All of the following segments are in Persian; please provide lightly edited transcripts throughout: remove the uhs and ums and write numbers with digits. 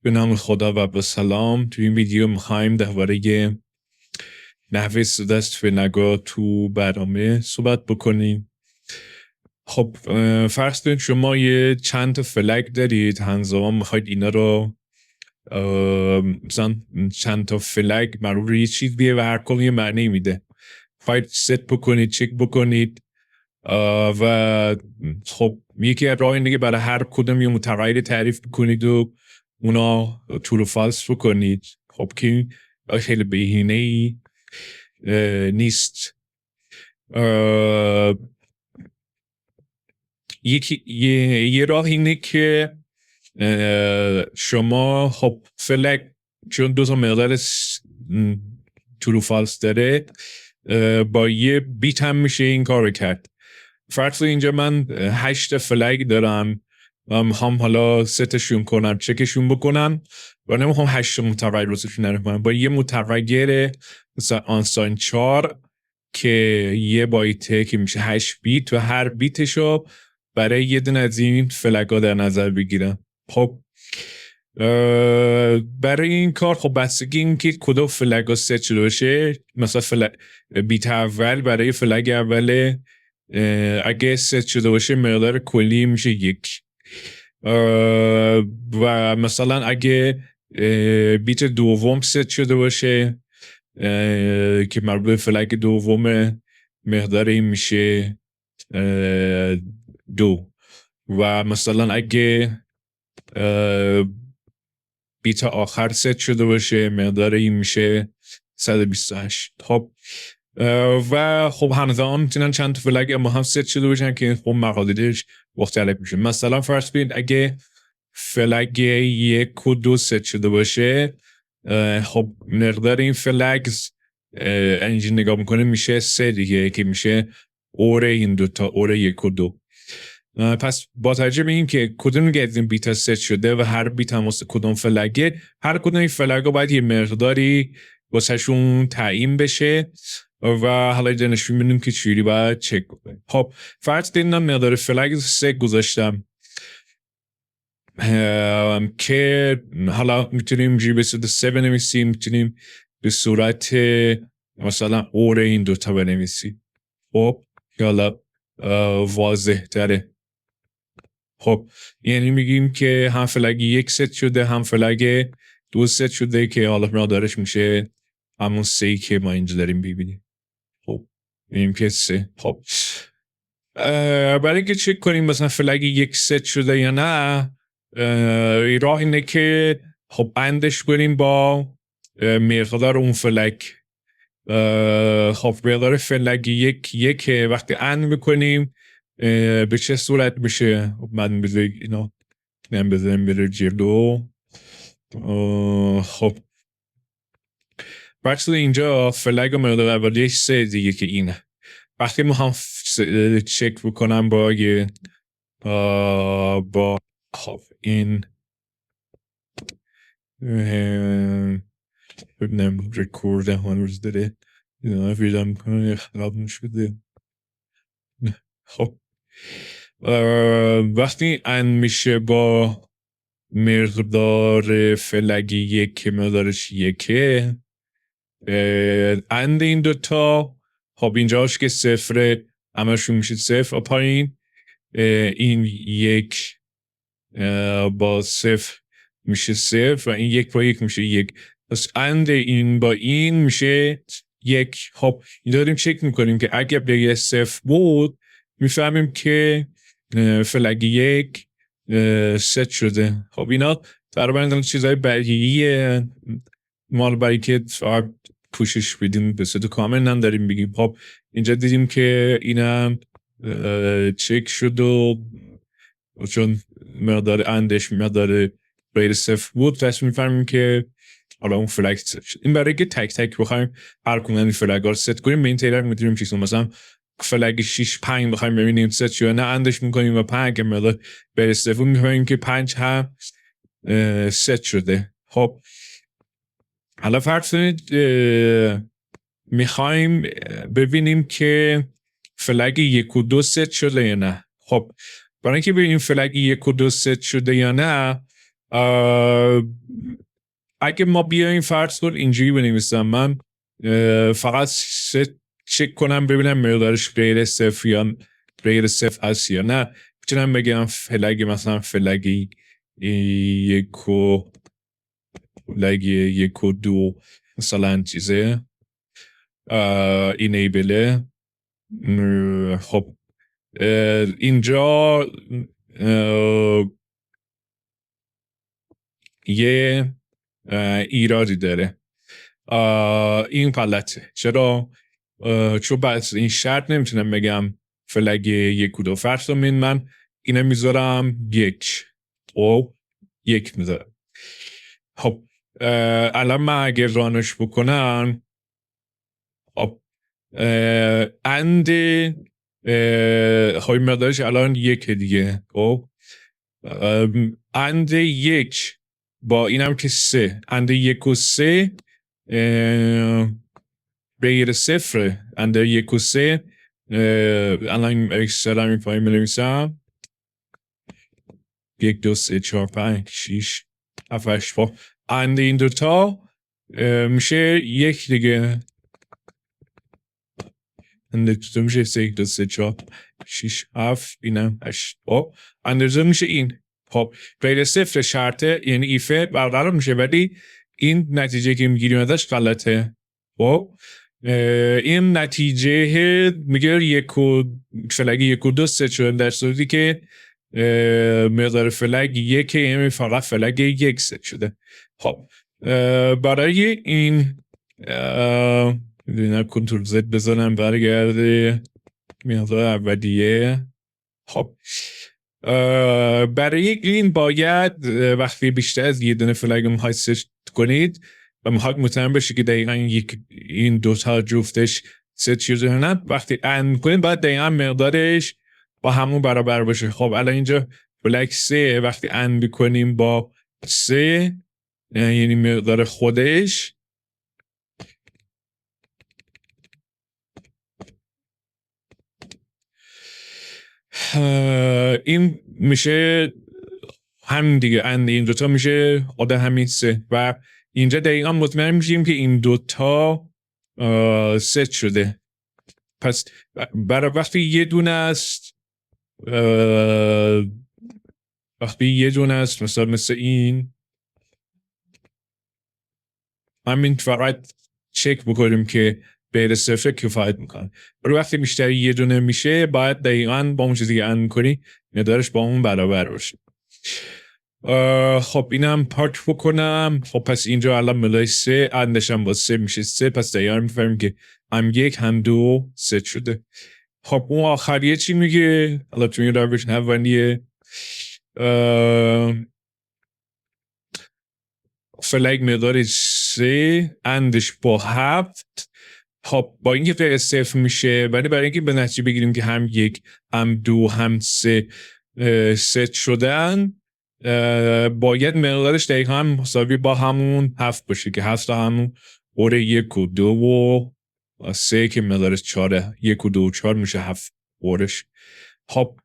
به نام خدا و به سلام. توی این ویدیو میخوایم درباره نحوه استفاده از فلگ‌ها تو برنامه صحبت بکنیم. خب فرض کنید شما یه چند تا فلگ دارید، همزمان میخواید اینا رو مثلا چند تا فلگ مربوط یه چیز بیه و هر کدوم یه معنی میده. میخواید ست بکنید، چک بکنید و خب یکی از راه اینه که برای هر کدوم یه متغیر تعریف بکنید و اونا true و false بکنید. خب که خیلی بهینه‌ای نیست. یه راه اینه که شما خب فلگ چون دو تا مقدار true و false داره با یه بیت هم میشه این کار کرد. فرض اینجا من 8 فلگ دارم و میخوام حالا ستشون کنم، چکشون بکنم و نمیخوام 8 متغیر روزشون نرم کنم با یه متغیر مثلا آنساین 4 که یه بایته که میشه 8 بیت و هر بیتشو برای یه دونه از این فلگ‌ها در نظر بگیرم. خب برای این کار خب بستگی این که کدوم فلگ‌ها ست شده باشه. مثلا بیت اول برای فلگ اول اگه ست شده باشه مقدار کلی میشه 1 و مثلا اگه بیت دوم ست شده باشه که مربوط به فلگ دوم مقدار این میشه 2 و مثلا اگه بیت آخر ست شده باشه مقدار این میشه 128. خب و خب همزمان میتونن چند تا فلگ اما هم ست شده باشن که خب مقادیرش مختلف میشه. مثلا فرض کنید اگه فلگ 1 و 2 ست شده باشه خب مقدار این فلگ اینجا نگاه میکنه میشه 3 دیگه که میشه اور این دوتا، اور 1 و 2. پس با توجه به این که کدوم از این بیت ست شده و هر بیت هم واسه کدوم فلگه، هر کدوم این فلگ‌ها باید یه مقداری واسه شون تعیین بشه و حالا نشون میدیم که چجوری باید چک کنیم. خب فرض کنید من مقدار فلگ 3 گذاشتم که حالا میتونیم اینجوری به صورت 3 بنویسیم، میتونیم به صورت مثلا اور این دوتا بنویسیم. خب حالا واضح تره. خب یعنی میگیم که هم فلگ 1 ست شده هم فلگ 2 ست شده که حالا مقدارش میشه همون 3 که ما اینجا داریم ببینیم. خب میگیم که 3. خب برای اینکه چک کنیم مثلا فلگ 1 ست شده یا نه، راه اینه که خب بندش کنیم با مقدار اون فلگ. خب مقدار فلگ 1 وقتی اند بکنیم به چه صورت میشه؟ من بذاریم اینا بذاریم بره جلو. خب برای اینجا فلگ و مقدار اولیش 3 دیگه که اینه. وقتی ما هم چک بکنم با خب این ببینم رکورد هنوز داره ویدم میکنم خراب نشده. خب وقتی ان میشه با مقدار فلگ 1 که مقدارش 1 اند این دوتا خب اینجاش که 0 همشون میشه 0 و پایین این 1 با 0 میشه 0 و این 1 با 1 میشه 1. پس اند این با این میشه 1. خب این داریم چک میکنیم که اگر بگه 0 بود میفهمیم که فلگ 1 ست شده. خب اینا تقریبا چیزهای بدیهیه مال برای که پوشش بدیم به صورت کامل نداریم بگیم. خب اینجا دیدیم که اینم چک شد و چون مقدار اندش مقدار غیر 0 بود پس میفهمیم که حالا اون فلگ ست شد. این برای که تک تک بخوایم هر کدوم این فلگ ها رو ست کنیم به این طریق میتونیم چیزی مثلا فلگ 6 5 بخوایم ببینیم ست شده نه اندش میکنیم و 5 که مقدار غیر 0 میفهمیم که 5 هم ست شده. خب حالا فرض کنید میخوایم ببینیم که فلگ 1 و 2 ست شده یا نه. خب برای اینکه ببینیم فلگ 1 و 2 ست شده یا نه اگه ما بیایم فرض کن اینجوری بنویسم من فقط چک کنم ببینم مقدارش غیر صفر یا غیر صفر هست یا نه، میتونم بگم فلگ مثلا فلگ 1 و فلگ 1 و 2 مثلا چیزه اینیبله. خب اینجا یه ایرادی داره، این غلطه. چرا؟ چون بس این شرط نمیتونم بگم فلگ 1 و 2. فرض من اینه میذارم 1 و 1 میذارم. خب الان من اگر رانش بکنم خب اند های مقدارش الان 1 دیگه. خب اند 1 با اینم که 3، اند 1 و 3 غیر صفره. اند 1 و 3 الان اکسل هم این پایین بنویسم 1 2 3 4 5 6 7 8 اند این دوتا میشه 1 دیگه. اند دوتا میشه 1 2 3 4 6 7 اینم 8. اندازه میشه این. خب غیر صفر شرطه یعنی ایفه برقرار میشه، ولی این نتیجه که میگیریم ازش غلطه. خب این نتیجه میگه 1 و فلگ 1 و 2 3 شده، در صورتی که مقدار فلگ 1 یعنی فقط فلگ 1 3 شده. خب برای این کنترل زد بزنم برگرده مقدار اولیه. خب برای این باید وقتی بیشتر از یه دونه فلگ میخواید ست کنید و میخواید مطمئن بشه که دقیقا این دوتا جفتش ست شده نه، وقتی اند کنید باید دقیقا مقدارش با همون برابر باشه. خب الان اینجا فلگ 3 وقتی اند بکنیم با 3 یعنی مقدار خودش این میشه هم دیگه، اند این دوتا میشه خود همین 3 و اینجا دقیقا مطمئن میشیم که این دوتا ست شده. پس برای وقتی یه دونه است مثل این همین فقط چک بکنیم که غیر صفر کفایت میکنه. برای وقتی بیشتر یه دونه میشه باید دقیقاً با اون چیزی که اند کنی مقدارش با اون برابر باشه. خب اینم پاک بکنم. خب پس اینجا الان ملای 3 اندشم با 3 میشه 3، پس دقیقاً میفهمیم که هم 1 هم 2 ست شده. خب اون آخریه چی میگه؟ حالا توی این روش اولیه فلگ مقدار 3 اندش با 7. خب با اینکه غیر صفر میشه ولی برای اینکه به نتیجه بگیریم که هم 1 هم 2 هم 3 ست شدن باید مقدارش دقیقا هم مساوی با همون 7 باشه که 7 همون اوره 1 و 2 و 3 که مقدارش 4 1 و 2 و 4 میشه 7 اورش. خب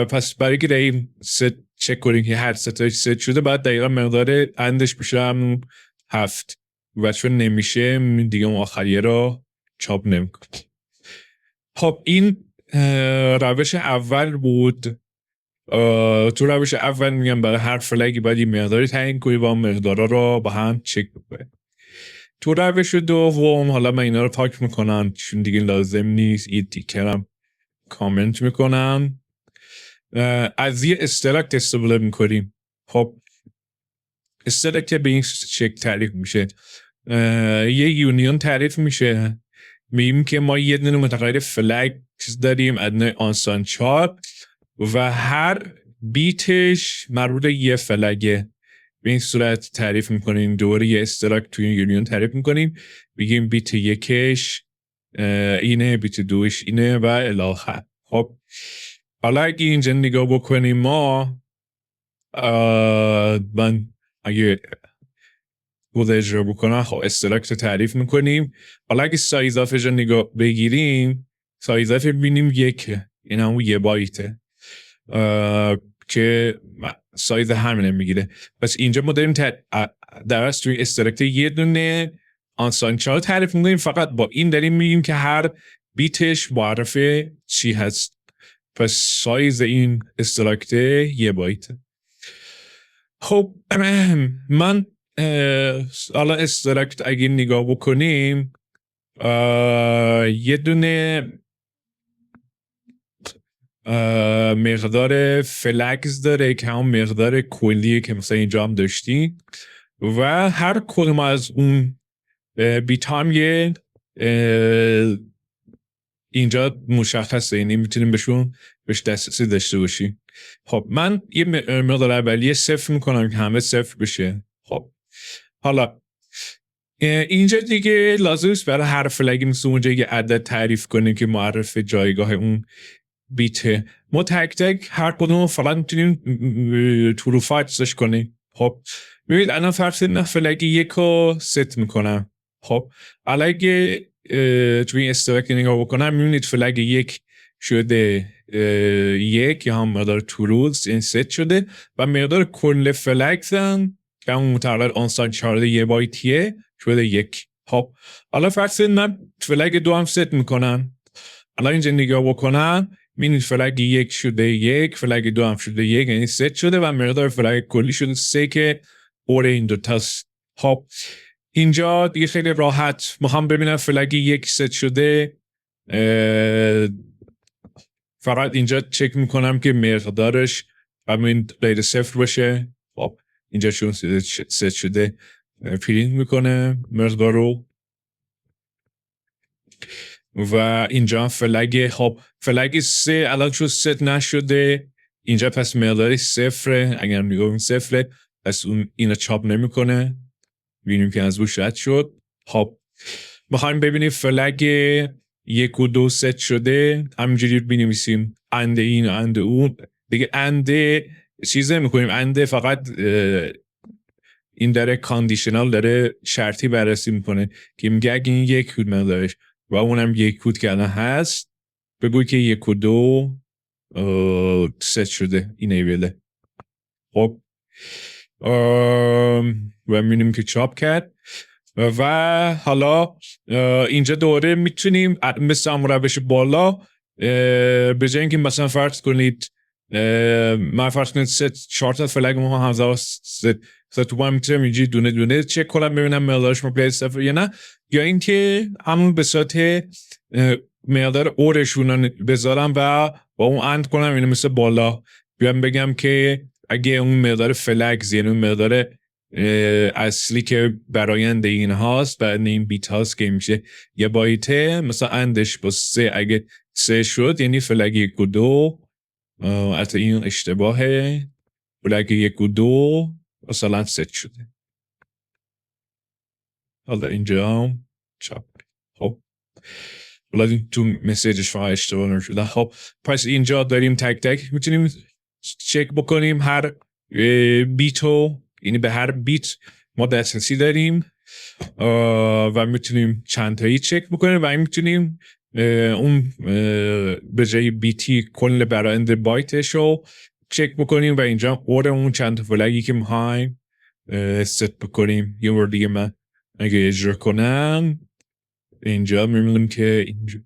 پس برای که دقیقا ست چک کنیم که هر ستایش ست شده باید دقیقا مقدار اندش بشه همون 7 و چون نمیشه دیگه اون آخریه رو چاپ نمیکنه. خب این روش اول بود. تو روش اول میگم برای هر فلگی باید این مقداری تعیین کنی و مقدارا رو با هم چک بکنی. تو روش دوم حالا من اینا رو پاک میکنم چون دیگه لازم نیست، این دیگرم کامنت میکنم. از یه استرکت استفاده میکنیم. خب استرکت به این شکل تعریف میشه. یه یونیون تعریف میشه، میگیم که ما یه دونه متغیر فلگ چیز داریم ادنه آنسان 4 و هر بیتش مربوط یه فلگه. به این صورت تعریف میکنیم دوره یه استرکت توی یونیون تعریف میکنیم، بگیم بیت یکش اینه، بیت دوش اینه و الاخر. خب حالا اگه اینجا نگاه بکنیم ما من اگه بود اجرا بکنم خب استرکت تعریف میکنیم. حالا اگه سایز آفش رو نگاه بگیریم سایز آف بینیم 1 این همون 1 بایته که سایز همینه میگیره. پس اینجا ما داریم در اصل توی استرکت یه دونه آنساین چارت تعریف میکنیم، فقط با این داریم میگیم که هر بیتش معرف چی هست. پس سایز این استرکت 1 بایت. خب من حالا استرکت اگه نگاه بکنیم یه دونه مقدار فلگز داره که هم مقدار کلیه که مثلا اینجا هم داشتیم و هر کدوم از اون بیت هم یه اینجا مشخصه، یعنی میتونیم بهش دسترسی داشته باشیم. خب من یه مقدار اولیه 0 میکنم که همه 0 بشه. خب حالا اینجا دیگه لازم است برای هر فلگی مثل اونجا یه عدد تعریف کنیم که معرف جایگاه اون بیته. ما تک تک هر کدوم فقط میتونیم true و false کنیم. خب ببینید الان فرض کنید فلگی 1 رو ست میکنم. خب الان اگه توی استرکت نگاه بکنم میبینید فلگ 1 شده 1 یا هم مقدار true این ست شده و مقدار کل فلگ هم که همون متعلق آنساین چارت 1 بایتیه شده 1. خب حالا فرض کنید من فلگ 2 هم ست میکنم. الان اینجا نگاه بکنم میبینید فلگ 1 شده 1، فلگ 2 هم شده 1، یعنی ست شده و مقدار فلگ کلی شده 3 که اور این دو تاست. خب اینجا دیگه خیلی راحت ما هم ببینم فلگ 1 ست شده، فقط اینجا چک میکنم که مقدارش همین غیر 0 باشه. خب اینجا چون ست شده پرینت میکنه مقدار رو و اینجا فلگ خب فلگ 3 الان چون ست نشده اینجا پس مقداری 0 اگر میگم 0 پس اون اینو چاپ نمیکنه. ببینیم که از روش رد شد. خب میخوایم ببینیم فلگ 1 و 2 ست شده، همینجوری بنویسیم اند این و اند اون دیگه. اند چیزه میکنیم، اند فقط این داره کاندیشنال، داره شرطی بررسی میکنه که میگه اگه این 1 کود مقدارش و اونم 1 کود که الان هست بگوی که 1 و 2 ست شده این ایویله. خب و میبینیم که چاپ کرد و حالا اینجا دوره میتونیم مثل هم روش بالا به جای اینکه مثلا فرض کنید من فرض کنید 4 تا فلگ ما همزمان ست تو با میتونم اینجا دونه دونه چک کنم ببینم مقدارش مقدار 0 یا نه، یا اینکه همون به صورت مقدار اورشون بذارم و با اون اند کنم اینو مثل بالا بیام بگم که اگه اون مقدار فلگز یعنی اون مقدار اصلی که برآینده این هاست و این بیت هاست که میشه 1 بایته، مثلا اندش با 3 اگه 3 شد یعنی فلگ 1 و 2 حتی این اشتباهه، فلگ 1 و 2 مثلا ست شده. حالا اینجا چاپ. خب حالا تو مسیجش فقط اشتباه نشده. خب پس اینجا داریم تک تک میتونیم چک بکنیم هر بیتو، یعنی به هر بیت ما دسترسی داریم و میتونیم چند تایی چک بکنیم و میتونیم اون به جای بیتی کل برآیند بایتش رو چک بکنیم و اینجا اور اون چند فلگی که میخوایم ست بکنیم. یه بار دیگه من اگه اجرا کنم اینجا میبینیم که اینجا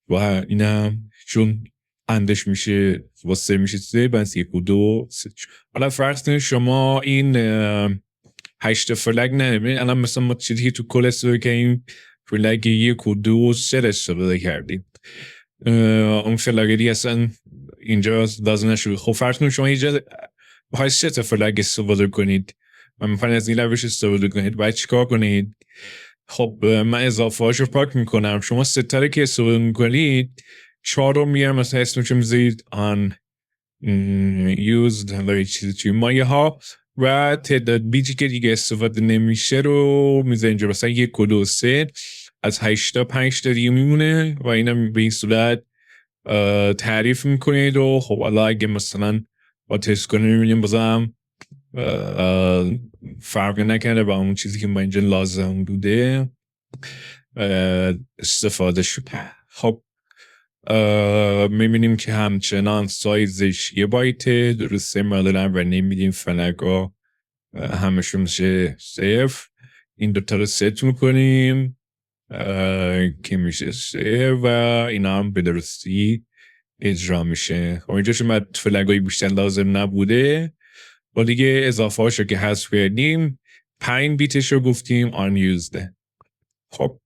و اینم چون اندش میشه واسه میشه 3 بس 1 و 2 3. حالا فرض کنید شما این 8 فلگ نمیدین، الان مثلا ما چیزی تو کل استفاده که این فلگ 1 و 2 و 3 استفاده کردیم، اون فلگی اصلا اینجا لازم نشده. خب فرض کنید شما اینجا بخواید 3 تا فلگ استفاده کنید و میخواید از این روش استفاده کنید، باید چیکار کنید؟ خب من اضافه هاشو پاک میکنم. شما 3 تا که استفاده میکنید 4 رو میارم مثلا اسمشو میذارید on used و چیزی توی مایه ها و تعداد بیتی که دیگه استفاده نمیشه رو میذارید اینجا مثلا 1 و 2 3 از 8 تا 5 تا دیگه میمونه و اینم به این صورت تعریف میکنید. و خب حالا اگه مثلا با تست کنیم میبینیم بازم فرق نکنه با اون چیزی که ما اینجا لازم بوده استفاده شده. خب میبینیم که همچنان سایزش 1 بایته، درسته مدلن و نمیدیم فلگا همشون میشه 0. این دوتا رو ست میکنیم که میشه 0 و اینا هم به درستی اجرا میشه. خب اینجا شما فلگای بیشتر لازم نبوده و دیگه اضافه هاشو که حذف کردیم 5 بیتش رو گفتیم unused. خب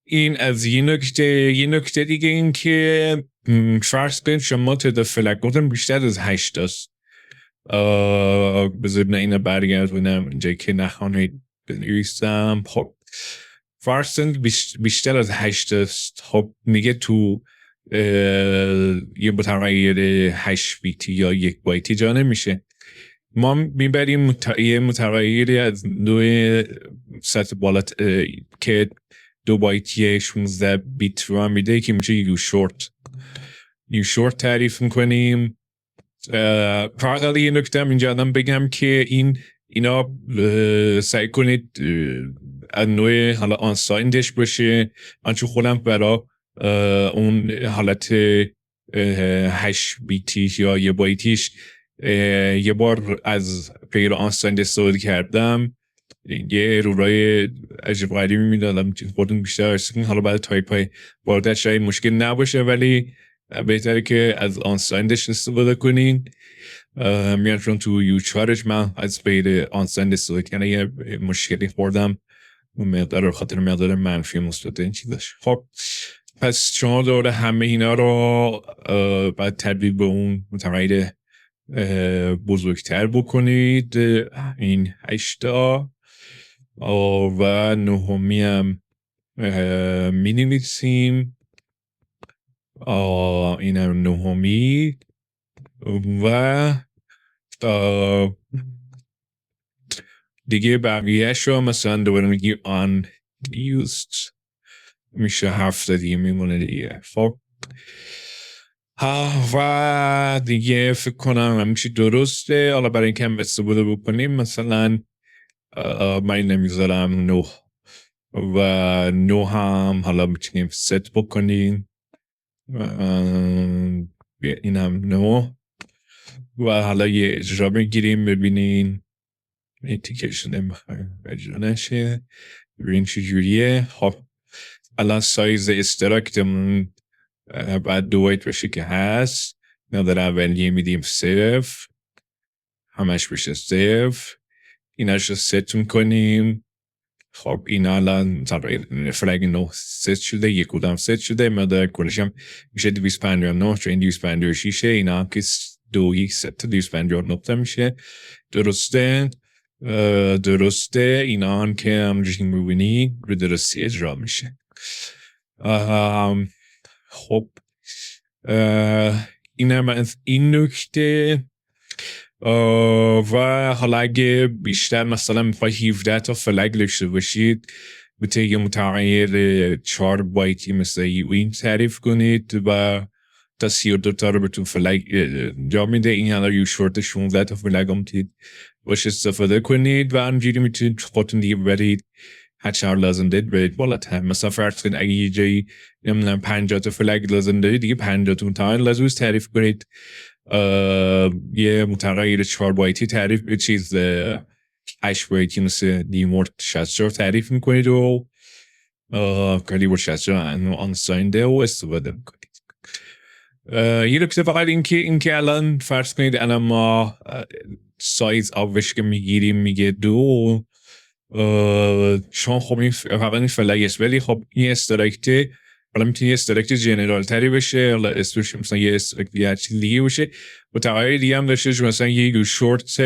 این از یه نکته دیگه این که فرض کنید شما تعداد فلگاتون بیشتر از 8 است. بذارید اینو برگردونم اینجا که نخواهید بنویسم. خب فرض کنید بیشتر از 8 است. خب میگه تو یه متغیر 8 بیتی یا 1 بایتی جا نمیشه. ما میبریم یه متغیری از نوع سطح بالا که 2 بایتی 16 بیت رو هم میده که میشه یو شورت تعریف میکنیم. فقط یه نکته هم اینجا آدم بگم که اینا سعی کنید از نوع حالا آنسایندش باشه. آنچه خودم برا اون حالت 8 بیتیش یا 1 بایتیش یه بار از غیر آنسایند استفاده کردم، یه رورای عجب غریبی میدادم خودتون بیشتر ارسکن. حالا بعد تایپ های واردت شاید مشکل نباشه ولی بهتره که از آنسایندش استفاده کنین. میان چون تو یوچارش من از غیر آنسایند استفاده کنه یه مشکلی خوردم مقدار خاطر مقدار منفی مثبت این چیزاش. خب پس شما دوره همه اینا رو بعد تبدیل به اون متغیر بزرگتر بکنید. این 8 و 9 هم می نویسیم. این هم 9 و دیگه بقیهش رو مثلا دوباره میگی unused میشه 7 دیگه میمونه دیگه. خب و دیگه فکر کنم همیشه درسته. حالا برای اینکه هم استفاده بکنیم مثلا من نمیذارم 9 و 9 هم حالا میتونیم ست بکنیم. این هم 9 و حالا یه اجرا بگیریم ببینین این تیکه شده میخوایم اجرا نشه ببین چجوریه. خب الان سایز استراکتمون بعد 2 بایت بشه که هست. نظر اولیه میدیم 0 همش بشه 0 ایناش رو ست میکنیم. خب این الان فلگ 9 ست شده، یک کدام ست شده. مدار کلش هم میشه 259 چون این 256 اینا هم که 2 1 ست 259 میشه. درسته اینا هم که همونجوری میبینی رو درستی اجرا میشه. خب این هم از این نکته. و حالا اگه بیشتر مثلا میخوای 17 تا فلگ داشته باشید بهتره یه متغیر 4 بایتی مثل این تعریف کنید و تا 32 تا رو بهتون فلگ جا میده. این حالا یو شورت 16 تا فلگ هم میتونید باشه استفاده کنید و همجوری میتونید خودتون دیگه برید هر چهار لازم دارید برید بالاتر. مثلا فرض کنید اگه یه جایی نمیدونم 50 تا فلگ لازم دارید دیگه 50 تا متغیر لازم تعریف کنید. یه متغیر 4 بایتی تعریف چیز 8 بایتی مثل دیمورد 64 تعریف میکنید و دیمورد 64 آنساینده و استفاده میکنید. یه نکته فقط این که الان فرض کنید الان ما سایز آبش که میگیریم میگه 2 چون خب این فقط این فلگ است ولی خب این استرکته حالا میتونه یه استرکت جنرال تری بشه. حالا اسمش مثلا یه استرکت یه چیز دیگه باشه و تغییر دیگه هم داشته باشه. مثلا یه شورت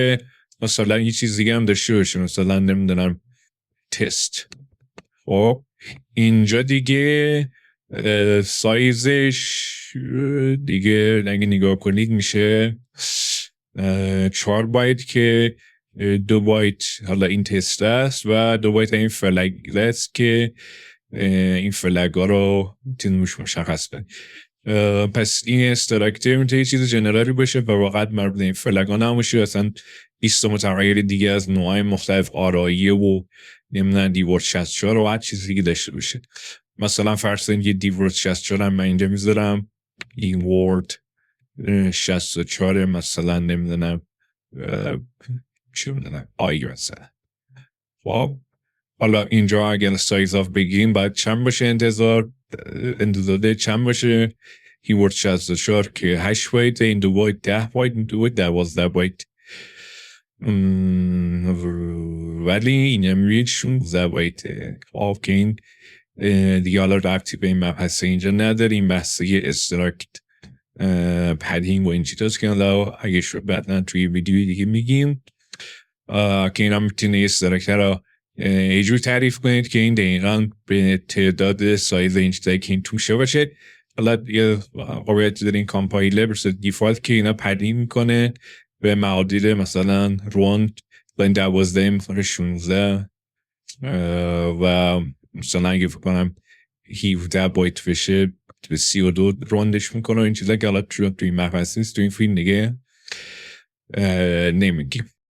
مثلا یه چیز دیگه هم داشته باشه مثلا نمیدونم تست. خب اینجا دیگه سایزش دیگه اگه نگاه کنید میشه 4 بایت که 2 بایت حالا این تست است و 2 بایت این فلگ است که این فلگ ها رو تنوش مشخص کنید. پس این استراکتر میتونه چیز جنرالی باشه و واقعا مربوط این فلگ ها نموشه. اصلا 20 متغیر دیگه از نوعای مختلف آراییه و نمیدونم دیوارد 64 و هر چیز دیگه داشته باشه. مثلا فرض کنید یه دیو 64 من اینجا میذارم، این ورد 64 مثلا نمیدونم چه میدونم آی مثلا. خب حالا اینجا اگر سایز آف بگیم باید چند باشه انتظار چند باشه؟ کیورد 64 که 8 بایت، این دو بایت 10 بایت، این دو بایت 12 بایت. ولی این هم 16 بایت. خب که این دیگه حالا ربطی به این مبحث اینجا نداره، این بحث یه استراکت پدینگ و این چیزاست که حالا اگه شد بعدن توی ویدیوی دیگه میگیم که این هم میتونه استراکت رو یه جور تعریف کنید که این دقیقا به تعداد سایز این چیزایی که این توشه باشه. حالا یه قابلیتی داره این کامپایلر برسه دیفالت که اینا پدینگ میکنه به معادل مثلا روند لاین 12 مثلا 16 و مثلا اگه فکر کنم 17 بایت بشه به 32 روندش میکنه این چیزا که حالا توی محبس نیست، توی این فیلم دیگه نمیگیم.